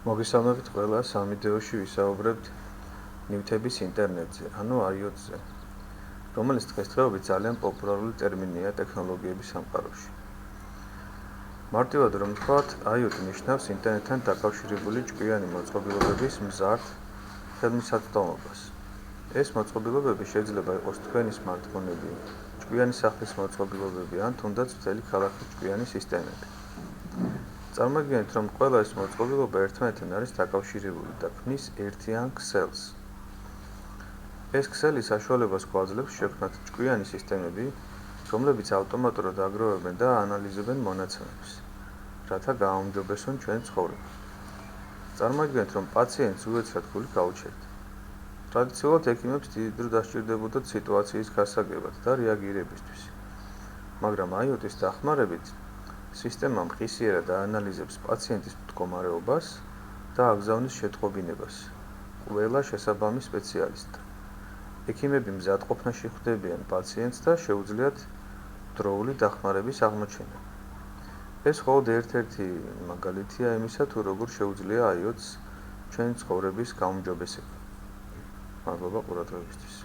მოგესალმებით ყველას, ამ ვიდეოში ვისაუბრებთ ნივთების ინტერნეტზე, ანუ IoT-ზე, რომელიც დღესდღეობით ძალიან პოპულარული ტერმინია ტექნოლოგიების სამყაროში. მარტივად რომ ვთქვათ, IoT ნიშნავს ინტერნეტთან დაკავშირებული ჭკვიანი მოწყობილობების მზარდ ხელმისაწვდომობას. ეს მოწყობილობები შეიძლება იყოს თქვენი smartphone-ები, ჭკვიანი სახლის მოწყობილობები ან თუნდაც მთელი ქალაქის ჭკვიანი სისტემები. წარმოგიდგენთ, რომ ყველა ეს მოწყობილობა ერთმანეთთან არის დაკავშირებული და ქმნის ერთიან ქსელს. ეს ქსელი საშუალებას გვაძლევს შექმნათ ჭკვიანი სისტემები, რომლებიც ავტომატურად აგროვებენ და ანალიზებენ მონაცემებს, რათა გააუმჯობესონ ჩვენ ცხოვრება. წარმოგიდგენთ, რომ პაციენტს უეცრად გული გაუჩერდა. ტრადიციულად ექიმებს დიდი დრო დასჭირდებოდათ სიტუაციის გასაგებად და რეაგირებისთვის, მაგრამ IoT-ის დახმარებით სისტემა მხისიერად აანალიზებს პაციენტის მდგომარეობას და აგზავნის შეტყობინებას ყველა შესაბამის სპეციალისტთან. ექიმები მზადყოფნაში ხვდებიან პაციენტს და შეუძლიათ დროული დახმარების აღმოჩენა. ეს მხოლოდ ერთ-ერთი მაგალითია იმისა, თუ როგორ შეუძლია IoT-ს ჩვენი ცხოვრების გაუმჯობესება. მადლობა ყურადღებისთვის.